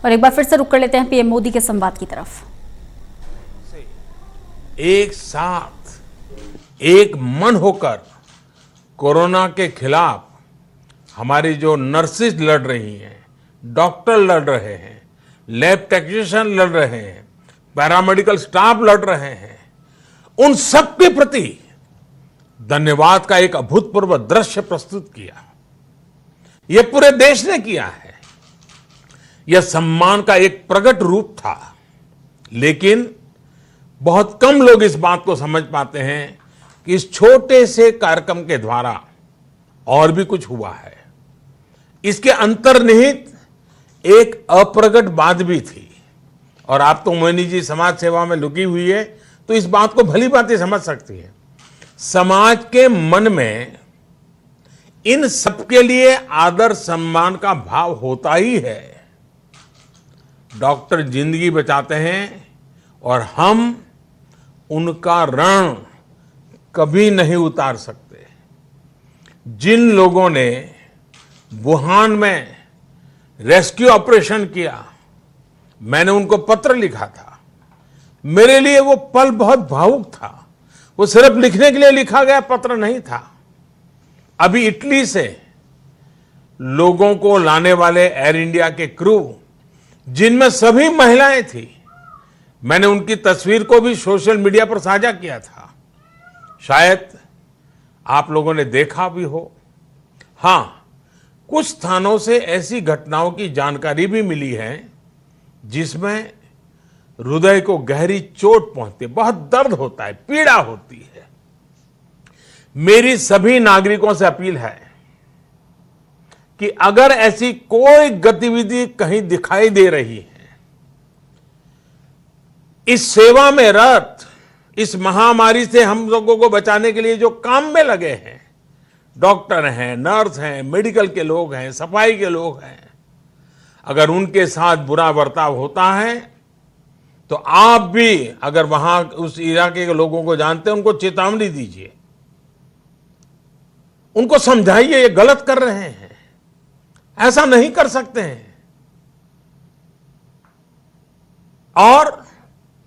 और एक बार फिर से रुक कर लेते हैं पीएम मोदी के संवाद की तरफ। एक साथ एक मन होकर कोरोना के खिलाफ हमारी जो नर्सेज लड़ रही हैं, डॉक्टर लड़ रहे हैं, लैब टेक्नीशियन लड़ रहे हैं, पैरामेडिकल स्टाफ लड़ रहे हैं, उन सब के प्रति धन्यवाद का एक अभूतपूर्व दृश्य प्रस्तुत किया। यह पूरे देश ने किया है। यह सम्मान का एक प्रकट रूप था, लेकिन बहुत कम लोग इस बात को समझ पाते हैं कि इस छोटे से कार्यक्रम के द्वारा और भी कुछ हुआ है। इसके अंतर्निहित एक अप्रगट बात भी थी। और आप तो मोहिनी जी समाज सेवा में लुकी हुई है, तो इस बात को भली भांति समझ सकती है। समाज के मन में इन सबके लिए आदर सम्मान का भाव होता ही है। डॉक्टर जिंदगी बचाते हैं और हम उनका ऋण कभी नहीं उतार सकते। जिन लोगों ने वुहान में रेस्क्यू ऑपरेशन किया, मैंने उनको पत्र लिखा था। मेरे लिए वो पल बहुत भावुक था। वो सिर्फ लिखने के लिए लिखा गया पत्र नहीं था। अभी इटली से लोगों को लाने वाले एयर इंडिया के क्रू, जिनमें सभी महिलाएं थी, मैंने उनकी तस्वीर को भी सोशल मीडिया पर साझा किया था। शायद आप लोगों ने देखा भी हो। हां, कुछ स्थानों से ऐसी घटनाओं की जानकारी भी मिली है जिसमें हृदय को गहरी चोट पहुंचती है, बहुत दर्द होता है, पीड़ा होती है। मेरी सभी नागरिकों से अपील है कि अगर ऐसी कोई गतिविधि कहीं दिखाई दे रही है, इस सेवा में रत, इस महामारी से हम लोगों को बचाने के लिए जो काम में लगे हैं, डॉक्टर हैं, नर्स हैं, मेडिकल के लोग हैं, सफाई के लोग हैं, अगर उनके साथ बुरा बर्ताव होता है तो आप भी अगर वहां उस इलाके के लोगों को जानते हैं, उनको चेतावनी दीजिए, उनको समझाइए ये गलत कर रहे हैं, ऐसा नहीं कर सकते हैं। और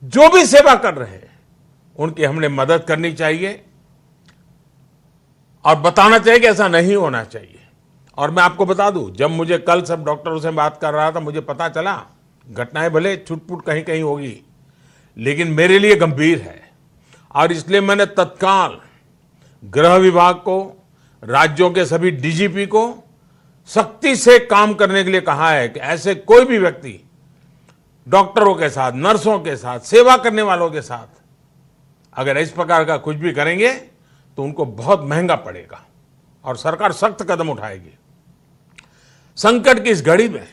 जो भी सेवा कर रहे हैं उनकी हमने मदद करनी चाहिए और बताना चाहिए कि ऐसा नहीं होना चाहिए। और मैं आपको बता दूं, जब मुझे कल सब डॉक्टरों से बात कर रहा था, मुझे पता चला घटनाएं भले छुटपुट कहीं कहीं होगी, लेकिन मेरे लिए गंभीर है। और इसलिए मैंने तत्काल गृह विभाग को, राज्यों के सभी डीजीपी को सख्ती से काम करने के लिए कहा है कि ऐसे कोई भी व्यक्ति डॉक्टरों के साथ, नर्सों के साथ, सेवा करने वालों के साथ अगर इस प्रकार का कुछ भी करेंगे तो उनको बहुत महंगा पड़ेगा और सरकार सख्त कदम उठाएगी। संकट की इस घड़ी में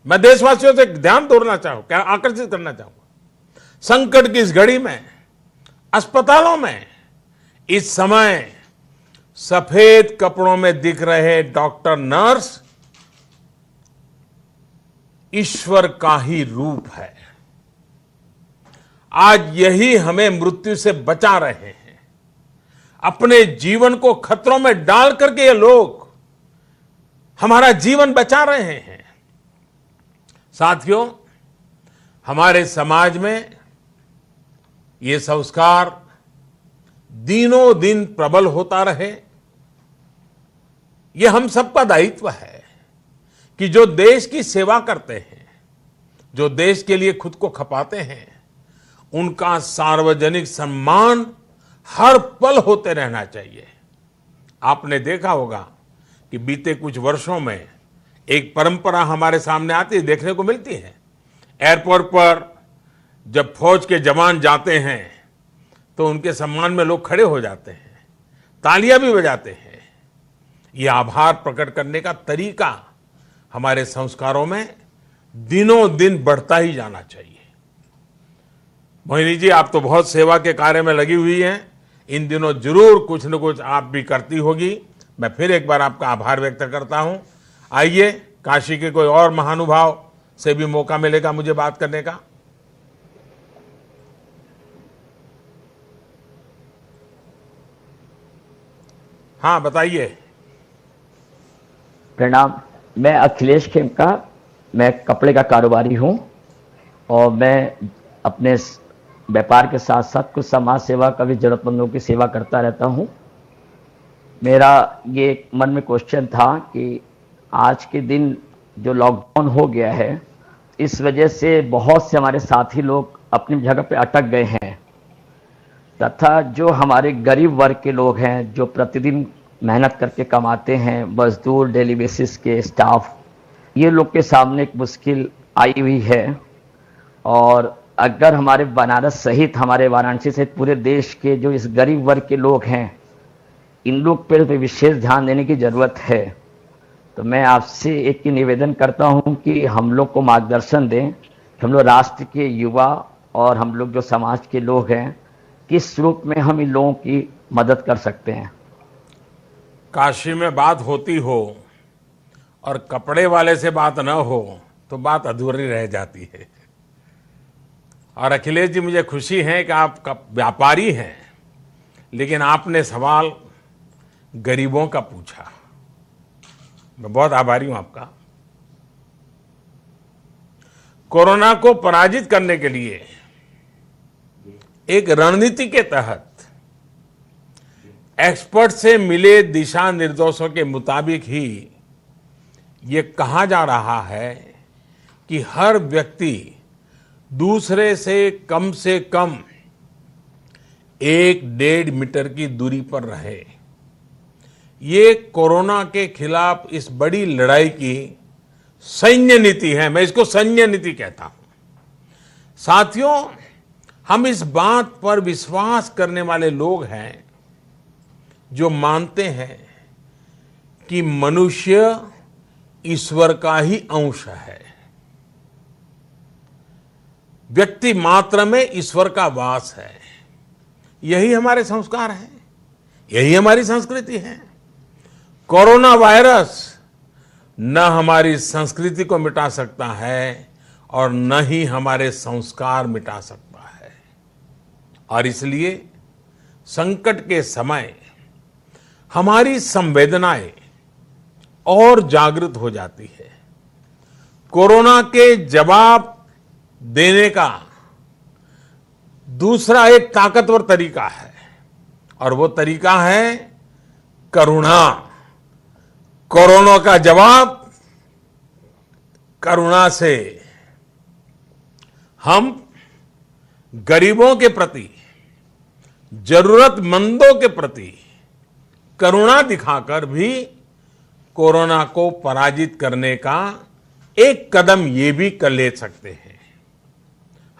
मैं देशवासियों से ध्यान दोहराना चाहूंगा, आकर्षित करना चाहूंगा। संकट की इस घड़ी में अस्पतालों में इस समय सफेद कपड़ों में दिख रहे डॉक्टर, नर्स ईश्वर का ही रूप है। आज यही हमें मृत्यु से बचा रहे हैं। अपने जीवन को खतरों में डाल करके ये लोग हमारा जीवन बचा रहे हैं। साथियों, हमारे समाज में ये संस्कार दिनों दिन प्रबल होता रहे। ये हम सबका दायित्व है कि जो देश की सेवा करते हैं, जो देश के लिए खुद को खपाते हैं, उनका सार्वजनिक सम्मान हर पल होते रहना चाहिए। आपने देखा होगा कि बीते कुछ वर्षों में एक परंपरा हमारे सामने आती, देखने को मिलती है। एयरपोर्ट पर जब फौज के जवान जाते हैं तो उनके सम्मान में लोग खड़े हो जाते हैं, तालियां भी बजाते हैं। ये आभार प्रकट करने का तरीका हमारे संस्कारों में दिनों दिन बढ़ता ही जाना चाहिए। मोहिनी जी, आप तो बहुत सेवा के कार्य में लगी हुई हैं। इन दिनों जरूर कुछ न कुछ आप भी करती होगी। मैं फिर एक बार आपका आभार व्यक्त करता हूं। आइए, काशी के कोई और महानुभाव से भी मौका मिलेगा मुझे बात करने का। हाँ, बताइए। प्रणाम। मैं अखिलेश खेमका, मैं कपड़े का कारोबारी हूँ और मैं अपने व्यापार के साथ साथ कुछ समाज सेवा का भी जरूरतमंदों की सेवा करता रहता हूँ। मेरा ये मन में क्वेश्चन था कि आज के दिन जो लॉकडाउन हो गया है, इस वजह से बहुत से हमारे साथी लोग अपनी जगह पे अटक गए हैं तथा जो हमारे गरीब वर्ग के लोग हैं, जो प्रतिदिन मेहनत करके कमाते हैं, मजदूर, डेली बेसिस के स्टाफ, ये लोग के सामने एक मुश्किल आई हुई है। और अगर हमारे बनारस सहित, हमारे वाराणसी सहित पूरे देश के जो इस गरीब वर्ग के लोग हैं, इन लोग पर विशेष ध्यान देने की ज़रूरत है। तो मैं आपसे एक ही निवेदन करता हूं कि हम लोग को मार्गदर्शन दें कि हम लोग राष्ट्र के युवा और हम लोग जो समाज के लोग हैं, किस रूप में हम इन लोगों की मदद कर सकते हैं। काशी में बात होती हो और कपड़े वाले से बात न हो तो बात अधूरी रह जाती है। और अखिलेश जी, मुझे खुशी है कि आप व्यापारी हैं, लेकिन आपने सवाल गरीबों का पूछा। मैं बहुत आभारी हूं आपका। कोरोना को पराजित करने के लिए एक रणनीति के तहत एक्सपर्ट से मिले दिशा निर्देशों के मुताबिक ही ये कहा जा रहा है कि हर व्यक्ति दूसरे से कम 1-1.5 मीटर की दूरी पर रहे। ये कोरोना के खिलाफ इस बड़ी लड़ाई की सैन्य नीति है। मैं इसको सैन्य नीति कहता हूं। साथियों, हम इस बात पर विश्वास करने वाले लोग हैं जो मानते हैं कि मनुष्य ईश्वर का ही अंश है। व्यक्ति मात्र में ईश्वर का वास है। यही हमारे संस्कार हैं, यही हमारी संस्कृति है। कोरोना वायरस न हमारी संस्कृति को मिटा सकता है और न ही हमारे संस्कार मिटा सकता है। और इसलिए संकट के समय हमारी संवेदनाएं और जागृत हो जाती है। कोरोना के जवाब देने का दूसरा एक ताकतवर तरीका है और वो तरीका है करुणा। कोरोना का जवाब करुणा से। हम गरीबों के प्रति, जरूरतमंदों के प्रति करुणा दिखाकर भी कोरोना को पराजित करने का एक कदम ये भी कर ले सकते हैं।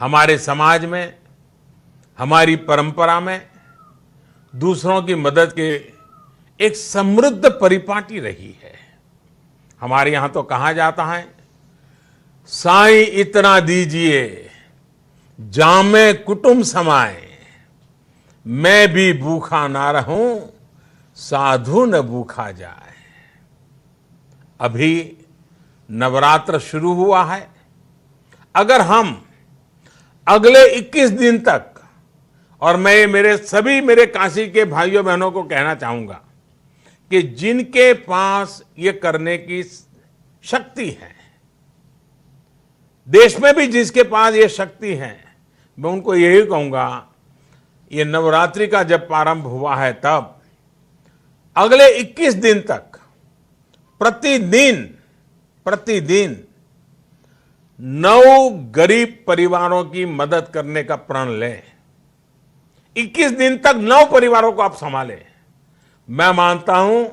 हमारे समाज में, हमारी परंपरा में दूसरों की मदद के एक समृद्ध परिपाटी रही है। हमारे यहां तो कहा जाता है, साईं इतना दीजिए जामे कुटुंब समाए, मैं भी भूखा ना रहूं साधु न भूखा जाए। अभी नवरात्र शुरू हुआ है। अगर हम अगले 21 दिन तक, और मैं मेरे काशी के भाइयों बहनों को कहना चाहूंगा कि जिनके पास ये करने की शक्ति है, देश में भी जिसके पास ये शक्ति है, मैं उनको यही कहूंगा, ये नवरात्रि का जब प्रारंभ हुआ है तब अगले 21 दिन तक प्रतिदिन 9 गरीब परिवारों की मदद करने का प्रण लें। 21 दिन तक 9 परिवारों को आप संभालें। मैं मानता हूं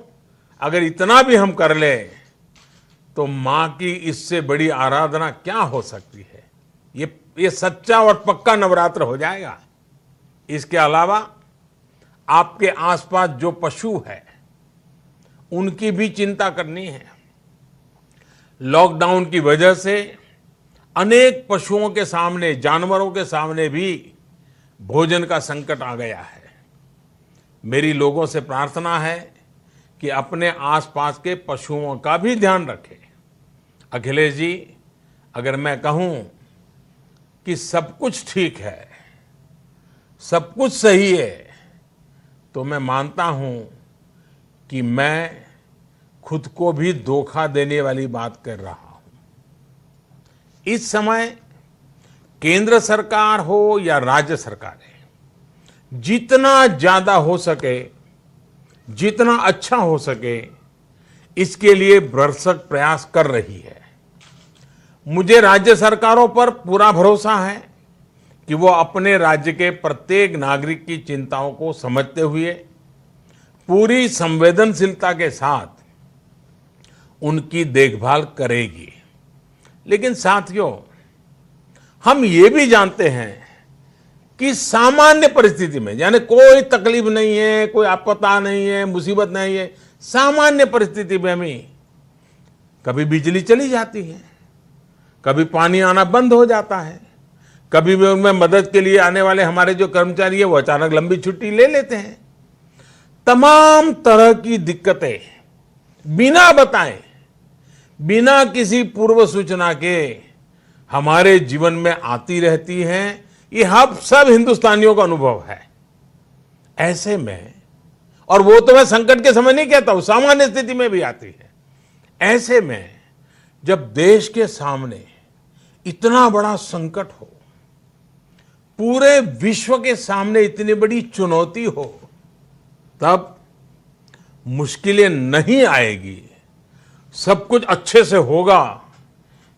अगर इतना भी हम कर ले तो मां की इससे बड़ी आराधना क्या हो सकती है। ये सच्चा और पक्का नवरात्र हो जाएगा। इसके अलावा आपके आसपास जो पशु है उनकी भी चिंता करनी है। लॉकडाउन की वजह से अनेक पशुओं के सामने, जानवरों के सामने भी भोजन का संकट आ गया है। मेरी लोगों से प्रार्थना है कि अपने आसपास के पशुओं का भी ध्यान रखें। अखिलेश जी, अगर मैं कहूं कि सब कुछ ठीक है, सब कुछ सही है, तो मैं मानता हूं कि मैं खुद को भी धोखा देने वाली बात कर रहा हूं। इस समय केंद्र सरकार हो या राज्य सरकारें जितना ज्यादा हो सके, जितना अच्छा हो सके, इसके लिए भरसक प्रयास कर रही है। मुझे राज्य सरकारों पर पूरा भरोसा है कि वो अपने राज्य के प्रत्येक नागरिक की चिंताओं को समझते हुए पूरी संवेदनशीलता के साथ उनकी देखभाल करेगी। लेकिन साथियों, हम ये भी जानते हैं कि सामान्य परिस्थिति में, यानी कोई तकलीफ नहीं है, कोई आपदा नहीं है, मुसीबत नहीं है, सामान्य परिस्थिति में भी कभी बिजली चली जाती है, कभी पानी आना बंद हो जाता है, कभी भी उनमें मदद के लिए आने वाले हमारे जो कर्मचारी है वो अचानक लंबी छुट्टी ले लेते हैं। तमाम तरह की दिक्कतें बिना बताए, बिना किसी पूर्व सूचना के हमारे जीवन में आती रहती हैं। ये हम सब हिंदुस्तानियों का अनुभव है। ऐसे में, और वो तो मैं संकट के समय नहीं कहता हूं, सामान्य स्थिति में भी आती है। ऐसे में जब देश के सामने इतना बड़ा संकट हो, पूरे विश्व के सामने इतनी बड़ी चुनौती हो, तब मुश्किलें नहीं आएगी, सब कुछ अच्छे से होगा,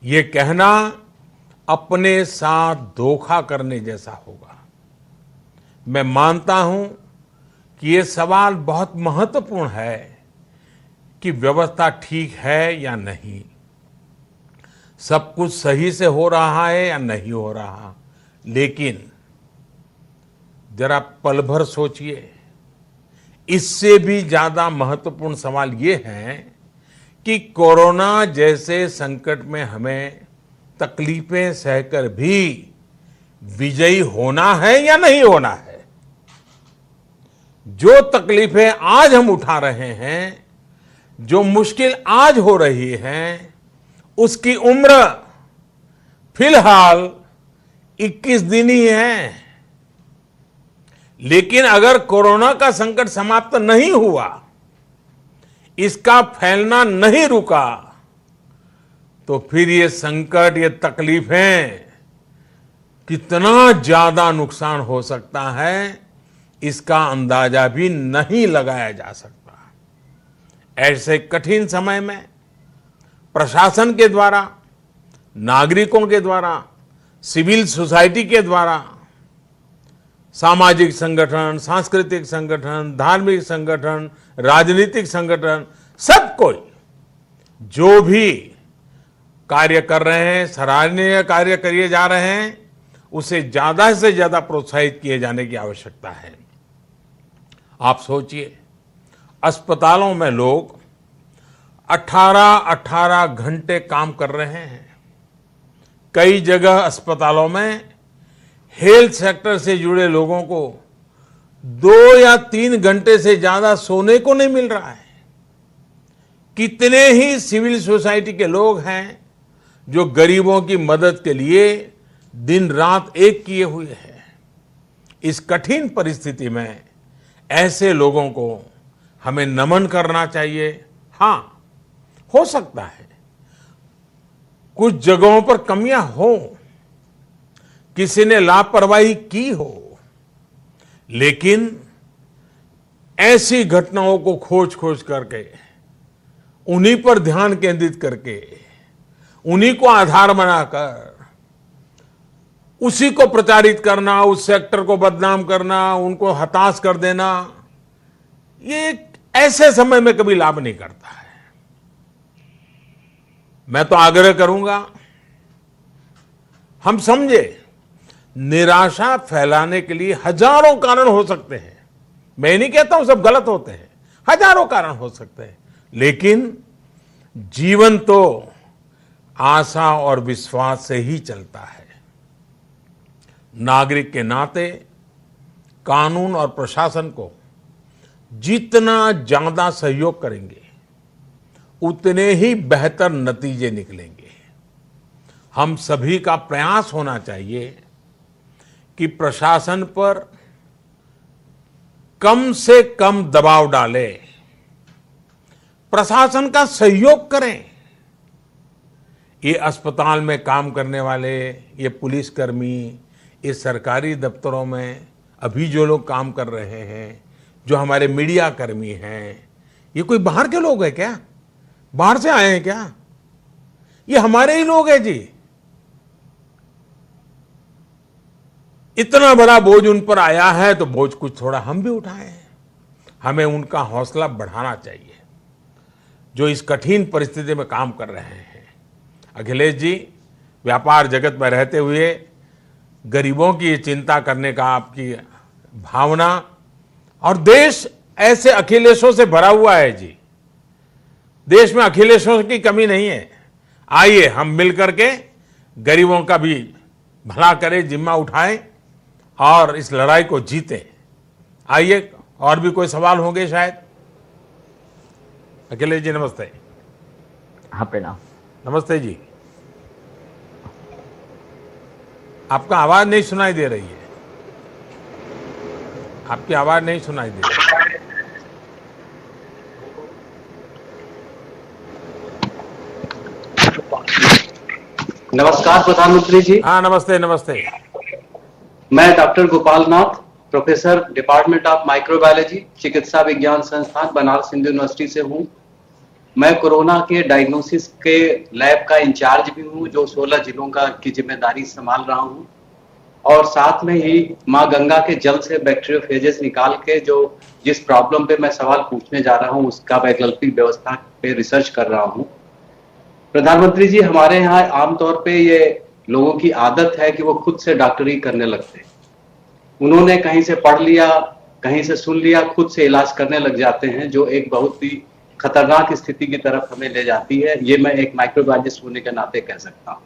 ये कहना अपने साथ धोखा करने जैसा होगा। मैं मानता हूं कि ये सवाल बहुत महत्वपूर्ण है कि व्यवस्था ठीक है या नहीं, सब कुछ सही से हो रहा है या नहीं हो रहा। लेकिन जरा पल भर सोचिए, इससे भी ज्यादा महत्वपूर्ण सवाल ये है कि कोरोना जैसे संकट में हमें तकलीफें सहकर भी विजयी होना है या नहीं होना है। जो तकलीफें आज हम उठा रहे हैं, जो मुश्किल आज हो रही है, उसकी उम्र फिलहाल 21 दिन ही है। लेकिन अगर कोरोना का संकट समाप्त नहीं हुआ, इसका फैलना नहीं रुका, तो फिर ये संकट, ये तकलीफें कितना ज्यादा नुकसान हो सकता है, इसका अंदाजा भी नहीं लगाया जा सकता। ऐसे कठिन समय में प्रशासन के द्वारा, नागरिकों के द्वारा, सिविल सोसाइटी के द्वारा, सामाजिक संगठन, सांस्कृतिक संगठन, धार्मिक संगठन, राजनीतिक संगठन, सब कोई जो भी कार्य कर रहे हैं, सराहनीय कार्य किए जा रहे हैं, उसे ज्यादा से ज्यादा प्रोत्साहित किए जाने की आवश्यकता है। आप सोचिए, अस्पतालों में लोग 18-18 घंटे काम कर रहे हैं। कई जगह अस्पतालों में हेल्थ सेक्टर से जुड़े लोगों को 2 या 3 घंटे से ज्यादा सोने को नहीं मिल रहा है। कितने ही सिविल सोसाइटी के लोग हैं जो गरीबों की मदद के लिए दिन रात एक किए हुए हैं। इस कठिन परिस्थिति में ऐसे लोगों को हमें नमन करना चाहिए। हां, हो सकता है कुछ जगहों पर कमियां हो, किसी ने लापरवाही की हो, लेकिन ऐसी घटनाओं को खोज खोज करके, उन्हीं पर ध्यान केंद्रित करके, उन्हीं को आधार बनाकर उसी को प्रचारित करना, उस सेक्टर को बदनाम करना, उनको हताश कर देना, ये ऐसे समय में कभी लाभ नहीं करता है। मैं तो आग्रह करूंगा, हम समझे निराशा फैलाने के लिए हजारों कारण हो सकते हैं। मैं नहीं कहता हूं सब गलत होते हैं, हजारों कारण हो सकते हैं, लेकिन जीवन तो आशा और विश्वास से ही चलता है। नागरिक के नाते कानून और प्रशासन को जितना ज्यादा सहयोग करेंगे, उतने ही बेहतर नतीजे निकलेंगे। हम सभी का प्रयास होना चाहिए कि प्रशासन पर कम से कम दबाव डालें, प्रशासन का सहयोग करें। ये अस्पताल में काम करने वाले, ये पुलिसकर्मी, ये सरकारी दफ्तरों में अभी जो लोग काम कर रहे हैं, जो हमारे मीडिया कर्मी हैं, ये कोई बाहर के लोग हैं क्या? बाहर से आए हैं क्या? ये हमारे ही लोग हैं जी। इतना बड़ा बोझ उन पर आया है तो बोझ कुछ थोड़ा हम भी उठाएं। हमें उनका हौसला बढ़ाना चाहिए, जो इस कठिन परिस्थिति में काम कर रहे हैं। अखिलेश जी, व्यापार जगत में रहते हुए गरीबों की चिंता करने का आपकी भावना, और देश ऐसे अखिलेशों से भरा हुआ है जी। देश में अखिलेशों की कमी नहीं है। आइए हम मिलकर के गरीबों का भी भला करें, जिम्मा उठाएं और इस लड़ाई को जीतें। आइए, और भी कोई सवाल होंगे शायद। अखिलेश जी नमस्ते। हाँ प्रणाम। नमस्ते जी। आपका आवाज नहीं सुनाई दे रही है। आपकी आवाज नहीं सुनाई दे रही। नमस्कार प्रधानमंत्री जी। हाँ नमस्ते नमस्ते। मैं doctor Gopal Nath, professor department of microbiology, चिकित्सा विज्ञान संस्थान बनारस हिंदू यूनिवर्सिटी से हूँ। मैं कोरोना के डायग्नोसिस के लैब का इंचार्ज भी हूँ, जो 16 जिलों की जिम्मेदारी संभाल रहा हूँ। और साथ में ही माँ गंगा के जल से बैक्टीरियोफेजेस निकाल के जो जिस प्रॉब्लम पे मैं सवाल पूछने जा रहा हूँ, उसका वैकल्पिक व्यवस्था पे रिसर्च कर रहा हूँ। प्रधानमंत्री जी, हमारे यहाँ आमतौर पे ये लोगों की आदत है कि वो खुद से डॉक्टरी करने लगते हैं। उन्होंने कहीं से पढ़ लिया, कहीं से सुन लिया, खुद से इलाज करने लग जाते हैं, जो एक बहुत ही खतरनाक स्थिति की तरफ हमें ले जाती है। ये मैं एक माइक्रोबायोलॉजिस्ट होने के नाते कह सकता हूँ।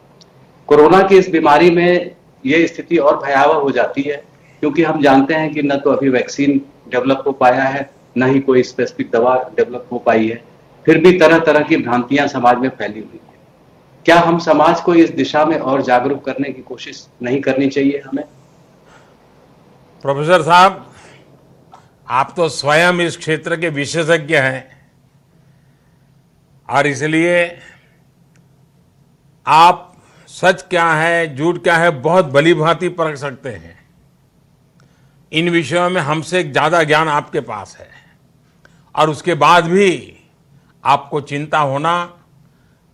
कोरोना की इस बीमारी में ये स्थिति और भयावह हो जाती है, क्योंकि हम जानते हैं कि न तो अभी वैक्सीन डेवलप हो पाया है, न ही कोई स्पेसिफिक दवा डेवलप हो पाई है। फिर भी तरह तरह की भ्रांतियां समाज में फैली हुई है। क्या हम समाज को इस दिशा में और जागरूक करने की कोशिश नहीं करनी चाहिए हमें? प्रोफेसर साहब, आप तो स्वयं इस क्षेत्र के विशेषज्ञ हैं और इसलिए आप सच क्या है, झूठ क्या है, बहुत भली भांति परख सकते हैं। इन विषयों में हमसे ज्यादा ज्ञान आपके पास है और उसके बाद भी आपको चिंता होना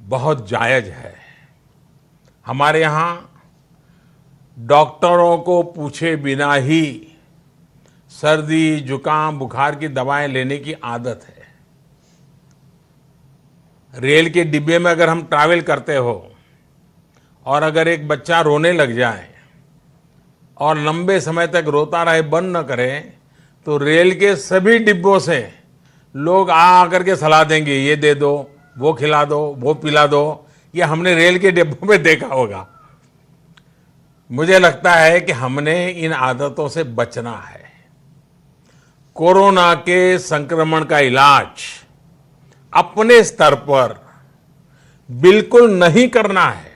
बहुत जायज है। हमारे यहाँ डॉक्टरों को पूछे बिना ही सर्दी, जुकाम, बुखार की दवाएं लेने की आदत है। रेल के डिब्बे में अगर हम ट्रैवल करते हो और अगर एक बच्चा रोने लग जाए और लंबे समय तक रोता रहे, बंद न करे, तो रेल के सभी डिब्बों से लोग आकर के सलाह देंगे, ये दे दो, वो खिला दो, वो पिला दो। ये हमने रेल के डिब्बों में देखा होगा। मुझे लगता है कि हमने इन आदतों से बचना है। कोरोना के संक्रमण का इलाज अपने स्तर पर बिल्कुल नहीं करना है।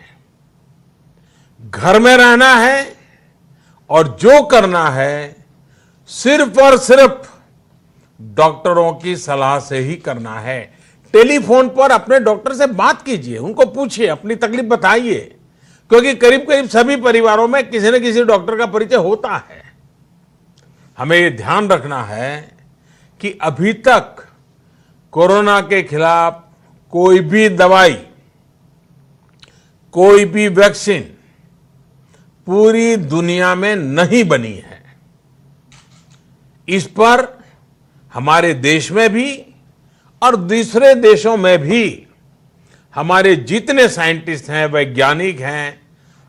घर में रहना है और जो करना है सिर्फ और सिर्फ डॉक्टरों की सलाह से ही करना है। टेलीफोन पर अपने डॉक्टर से बात कीजिए, उनको पूछिए, अपनी तकलीफ बताइए, क्योंकि करीब करीब सभी परिवारों में किसी न किसी डॉक्टर का परिचय होता है। हमें ये ध्यान रखना है कि अभी तक कोरोना के खिलाफ कोई भी दवाई, कोई भी वैक्सीन पूरी दुनिया में नहीं बनी है। इस पर हमारे देश में भी और दूसरे देशों में भी हमारे जितने साइंटिस्ट हैं, वैज्ञानिक हैं,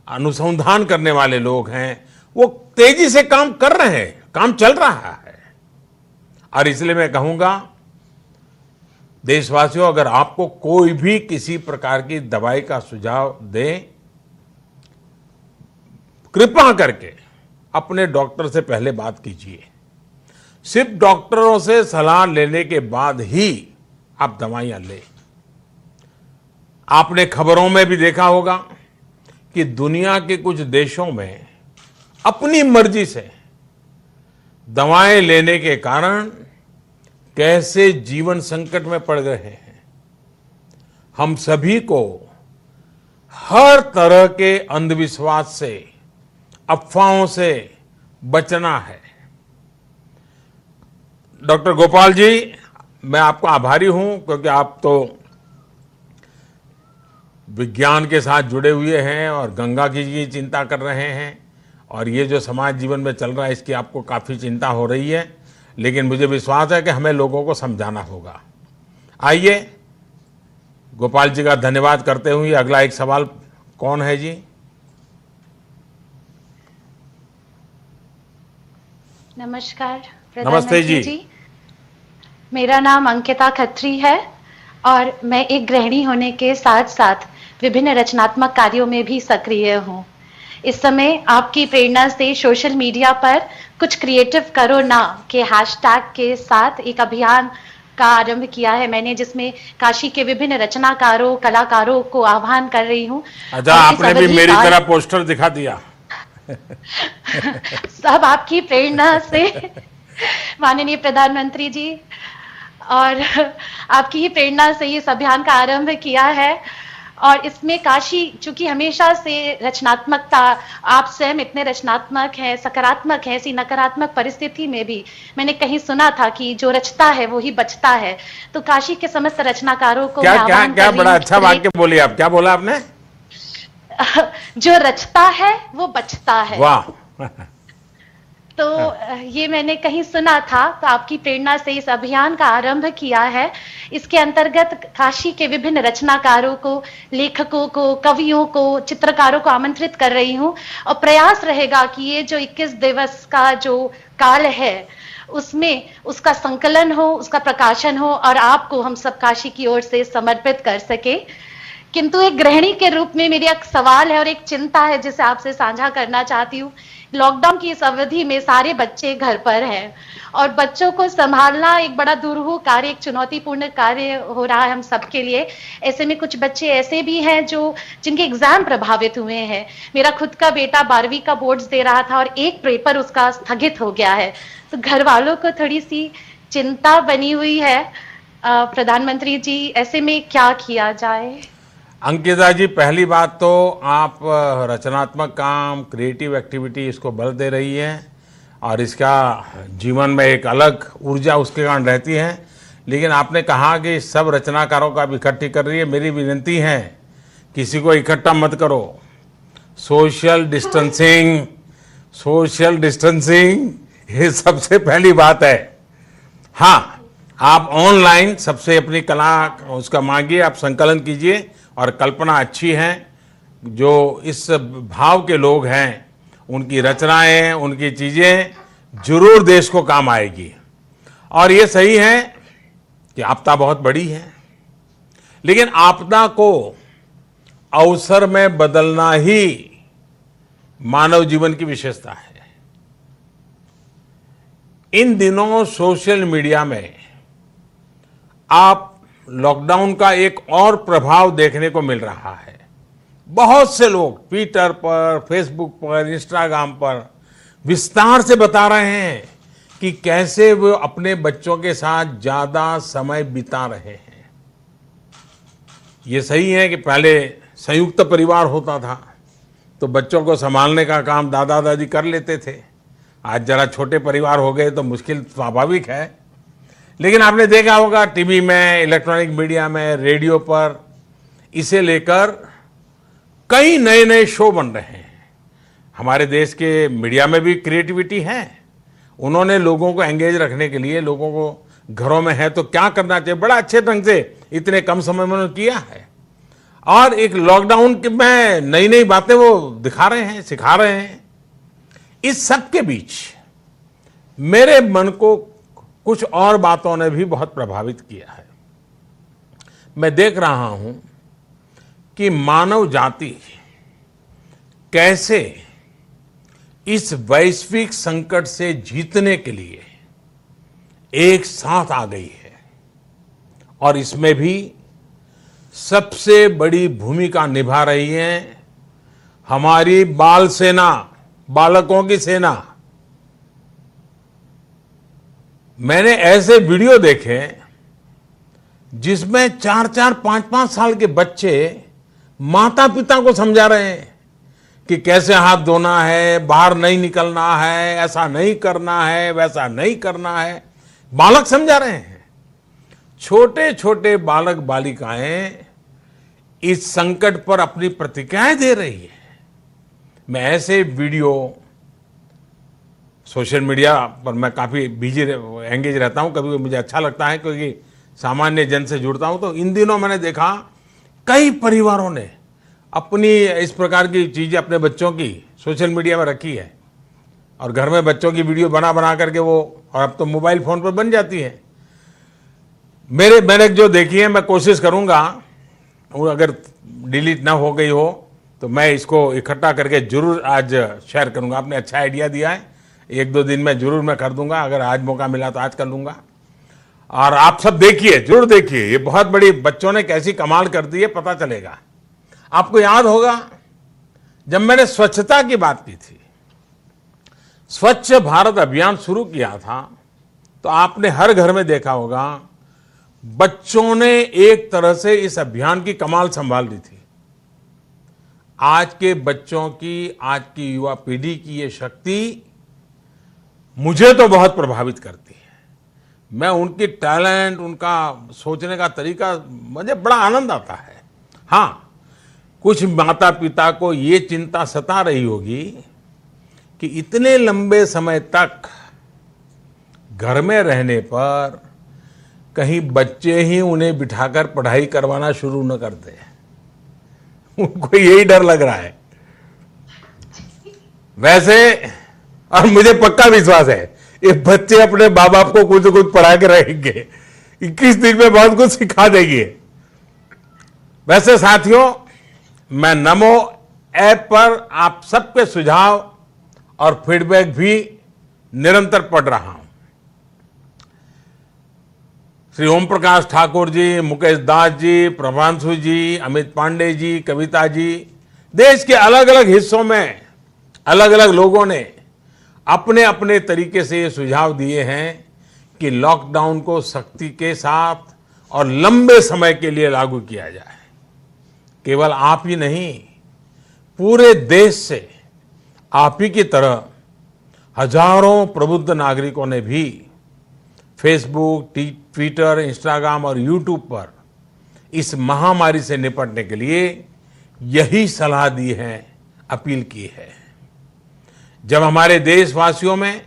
अनुसंधान करने वाले लोग हैं, वो तेजी से काम कर रहे हैं, काम चल रहा है। और इसलिए मैं कहूंगा देशवासियों, अगर आपको कोई भी किसी प्रकार की दवाई का सुझाव दे, कृपा करके अपने डॉक्टर से पहले बात कीजिए। सिर्फ डॉक्टरों से सलाह लेने के बाद ही आप दवाइयां लें। आपने खबरों में भी देखा होगा कि दुनिया के कुछ देशों में अपनी मर्जी से दवाएं लेने के कारण कैसे जीवन संकट में पड़ गए हैं। हम सभी को हर तरह के अंधविश्वास से, अफवाहों से बचना है। डॉक्टर गोपाल जी, मैं आपको आभारी हूं क्योंकि आप तो विज्ञान के साथ जुड़े हुए हैं और गंगा की चिंता कर रहे हैं, और ये जो समाज जीवन में चल रहा है इसकी आपको काफ़ी चिंता हो रही है, लेकिन मुझे विश्वास है कि हमें लोगों को समझाना होगा। आइए, गोपाल जी का धन्यवाद करते हुए अगला एक सवाल कौन है जी? नमस्कार नमस्ते प्रधानमंत्री जी। मेरा नाम अंकिता खत्री है और मैं एक गृहिणी होने के साथ साथ विभिन्न रचनात्मक कार्यों में भी सक्रिय हूँ। इस समय आपकी प्रेरणा से सोशल मीडिया पर कुछ क्रिएटिव करो ना के हैशटैग के साथ एक अभियान का आरंभ किया है मैंने, जिसमें काशी के विभिन्न रचनाकारों, कलाकारों को आह्वान कर रही हूँ। अच्छा, आपने भी मेरी तरह पोस्टर दिखा दिया। सब आपकी प्रेरणा से माननीय प्रधानमंत्री जी, और आपकी ही प्रेरणा से इस अभियान का आरंभ किया है। और इसमें काशी चूंकि हमेशा से रचनात्मकता, आप स्वयं इतने रचनात्मक हैं, सकारात्मक हैं, ऐसी नकारात्मक परिस्थिति में भी मैंने कहीं सुना था कि जो रचता है वो ही बचता है। तो काशी के समस्त रचनाकारों को क्या बड़ा अच्छा वाक्य बोली आप। क्या बोला आपने? जो रचता है वो बचता है। वाह। तो ये मैंने कहीं सुना था, तो आपकी प्रेरणा से इस अभियान का आरंभ किया है। इसके अंतर्गत काशी के विभिन्न रचनाकारों को, लेखकों को, कवियों को, चित्रकारों को आमंत्रित कर रही हूँ, और प्रयास रहेगा कि ये जो 21 दिवस का जो काल है उसमें उसका संकलन हो, उसका प्रकाशन हो, और आपको हम सब काशी की ओर से समर्पित कर सके। किंतु एक गृहिणी के रूप में मेरी एक सवाल है और एक चिंता है जिसे आपसे साझा करना चाहती हूँ। लॉकडाउन की इस अवधि में सारे बच्चे घर पर हैं और बच्चों को संभालना एक बड़ा दुरूह कार्य, एक चुनौतीपूर्ण कार्य हो रहा है हम सबके लिए। ऐसे में कुछ बच्चे ऐसे भी हैं जिनके एग्जाम प्रभावित हुए हैं। मेरा खुद का बेटा 12वीं का बोर्ड्स दे रहा था और एक पेपर उसका स्थगित हो गया है, तो घर वालों को थोड़ी सी चिंता बनी हुई है। प्रधानमंत्री जी, ऐसे में क्या किया जाए? अंकिता जी, पहली बात तो आप रचनात्मक काम, क्रिएटिव एक्टिविटी इसको बल दे रही हैं और इसका जीवन में एक अलग ऊर्जा उसके कारण रहती है। लेकिन आपने कहा कि सब रचनाकारों का आप इकट्ठी कर रही है। मेरी विनती है, किसी को इकट्ठा मत करो। सोशल डिस्टेंसिंग ये सबसे पहली बात है। हाँ, आप ऑनलाइन सबसे अपनी कला उसका मांगिए, आप संकलन कीजिए, और कल्पना अच्छी है। जो इस भाव के लोग हैं उनकी रचनाएं, उनकी चीजें जरूर देश को काम आएगी। और ये सही है कि आपदा बहुत बड़ी है, लेकिन आपदा को अवसर में बदलना ही मानव जीवन की विशेषता है। इन दिनों सोशल मीडिया में आप लॉकडाउन का एक और प्रभाव देखने को मिल रहा है। बहुत से लोग ट्विटर पर, फेसबुक पर, इंस्टाग्राम पर विस्तार से बता रहे हैं कि कैसे वो अपने बच्चों के साथ ज्यादा समय बिता रहे हैं। ये सही है कि पहले संयुक्त परिवार होता था तो बच्चों को संभालने का काम दादा दादी कर लेते थे। आज जरा छोटे परिवार हो गए तो मुश्किल स्वाभाविक है। लेकिन आपने देखा होगा टीवी में, इलेक्ट्रॉनिक मीडिया में, रेडियो पर इसे लेकर कई नए नए शो बन रहे हैं। हमारे देश के मीडिया में भी क्रिएटिविटी है। उन्होंने लोगों को एंगेज रखने के लिए, लोगों को घरों में है तो क्या करना चाहिए, बड़ा अच्छे ढंग से इतने कम समय में उन्होंने किया है। और एक लॉकडाउन में नई नई बातें वो दिखा रहे हैं, सिखा रहे हैं। इस सब के बीच मेरे मन को कुछ और बातों ने भी बहुत प्रभावित किया है। मैं देख रहा हूं कि मानव जाति कैसे इस वैश्विक संकट से जीतने के लिए एक साथ आ गई है, और इसमें भी सबसे बड़ी भूमिका निभा रही है हमारी बाल सेना, बालकों की सेना। मैंने ऐसे वीडियो देखे जिसमें 4-4, 5-5 साल के बच्चे माता पिता को समझा रहे हैं कि कैसे हाथ धोना है, बाहर नहीं निकलना है, ऐसा नहीं करना है, वैसा नहीं करना है। बालक समझा रहे हैं। छोटे छोटे बालक बालिकाएं इस संकट पर अपनी प्रतिक्रियाएं दे रही है। मैं ऐसे वीडियो सोशल मीडिया पर मैं काफ़ी बिजी एंगेज रहता हूं, कभी मुझे अच्छा लगता है क्योंकि सामान्य जन से जुड़ता हूं। तो इन दिनों मैंने देखा कई परिवारों ने अपनी इस प्रकार की चीज़ें अपने बच्चों की सोशल मीडिया में रखी है और घर में बच्चों की वीडियो बना बना करके वो, और अब तो मोबाइल फ़ोन पर बन जाती है। मैंने जो देखी है, मैं कोशिश करूंगा वो अगर डिलीट ना हो गई हो तो मैं इसको इकट्ठा करके जरूर आज शेयर करूंगा। आपने अच्छा आइडिया दिया है, 1-2 दिन में जरूर मैं कर दूंगा। अगर आज मौका मिला तो आज कर लूंगा। और आप सब देखिए, जरूर देखिए, ये बहुत बड़ी बच्चों ने कैसी कमाल कर दी है, पता चलेगा। आपको याद होगा जब मैंने स्वच्छता की बात की थी, स्वच्छ भारत अभियान शुरू किया था, तो आपने हर घर में देखा होगा बच्चों ने एक तरह से इस अभियान की कमाल संभाल ली थी। आज के बच्चों की, आज की युवा पीढ़ी की ये शक्ति मुझे तो बहुत प्रभावित करती है। मैं उनकी टैलेंट, उनका सोचने का तरीका, मुझे बड़ा आनंद आता है। हाँ, कुछ माता पिता को ये चिंता सता रही होगी कि इतने लंबे समय तक घर में रहने पर कहीं बच्चे ही उन्हें बिठाकर पढ़ाई करवाना शुरू न कर दे। उनको यही डर लग रहा है। वैसे, और मुझे पक्का विश्वास है ये बच्चे अपने माँ बाप को कुछ कुछ पढ़ा के रहेंगे। 21 दिन में बहुत कुछ सिखा देंगे। वैसे साथियों, मैं नमो ऐप पर आप सबके सुझाव और फीडबैक भी निरंतर पढ़ रहा हूं। श्री ओम प्रकाश ठाकुर जी, मुकेश दास जी, प्रभांशु जी, अमित पांडे जी, कविता जी, देश के अलग अलग हिस्सों में अलग अलग लोगों ने अपने अपने तरीके से ये सुझाव दिए हैं कि लॉकडाउन को सख्ती के साथ और लंबे समय के लिए लागू किया जाए। केवल आप ही नहीं, पूरे देश से आप ही की तरह हजारों प्रबुद्ध नागरिकों ने भी फेसबुक, ट्विटर, इंस्टाग्राम और यूट्यूब पर इस महामारी से निपटने के लिए यही सलाह दी है, अपील की है। जब हमारे देशवासियों में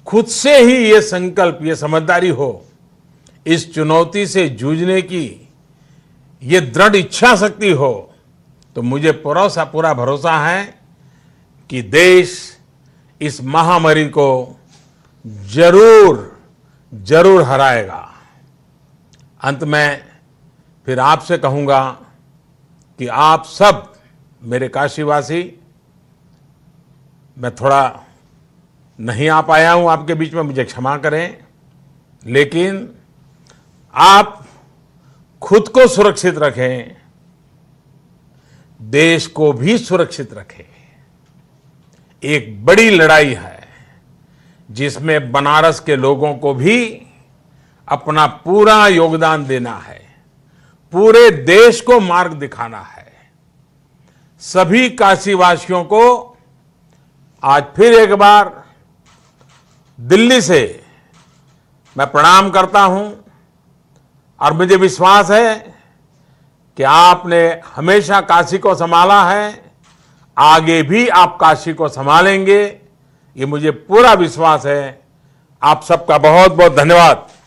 खुद से ही ये संकल्प, ये समझदारी हो, इस चुनौती से जूझने की ये दृढ़ इच्छा शक्ति हो, तो मुझे पूरा भरोसा है कि देश इस महामारी को जरूर हराएगा। अंत में फिर आपसे कहूंगा कि आप सब मेरे काशीवासी, मैं थोड़ा नहीं आ पाया हूं आपके बीच में, मुझे क्षमा करें, लेकिन आप खुद को सुरक्षित रखें, देश को भी सुरक्षित रखें। एक बड़ी लड़ाई है जिसमें बनारस के लोगों को भी अपना पूरा योगदान देना है, पूरे देश को मार्ग दिखाना है। सभी काशीवासियों को आज फिर एक बार दिल्ली से मैं प्रणाम करता हूं और मुझे विश्वास है कि आपने हमेशा काशी को संभाला है, आगे भी आप काशी को संभालेंगे, ये मुझे पूरा विश्वास है। आप सबका बहुत बहुत धन्यवाद।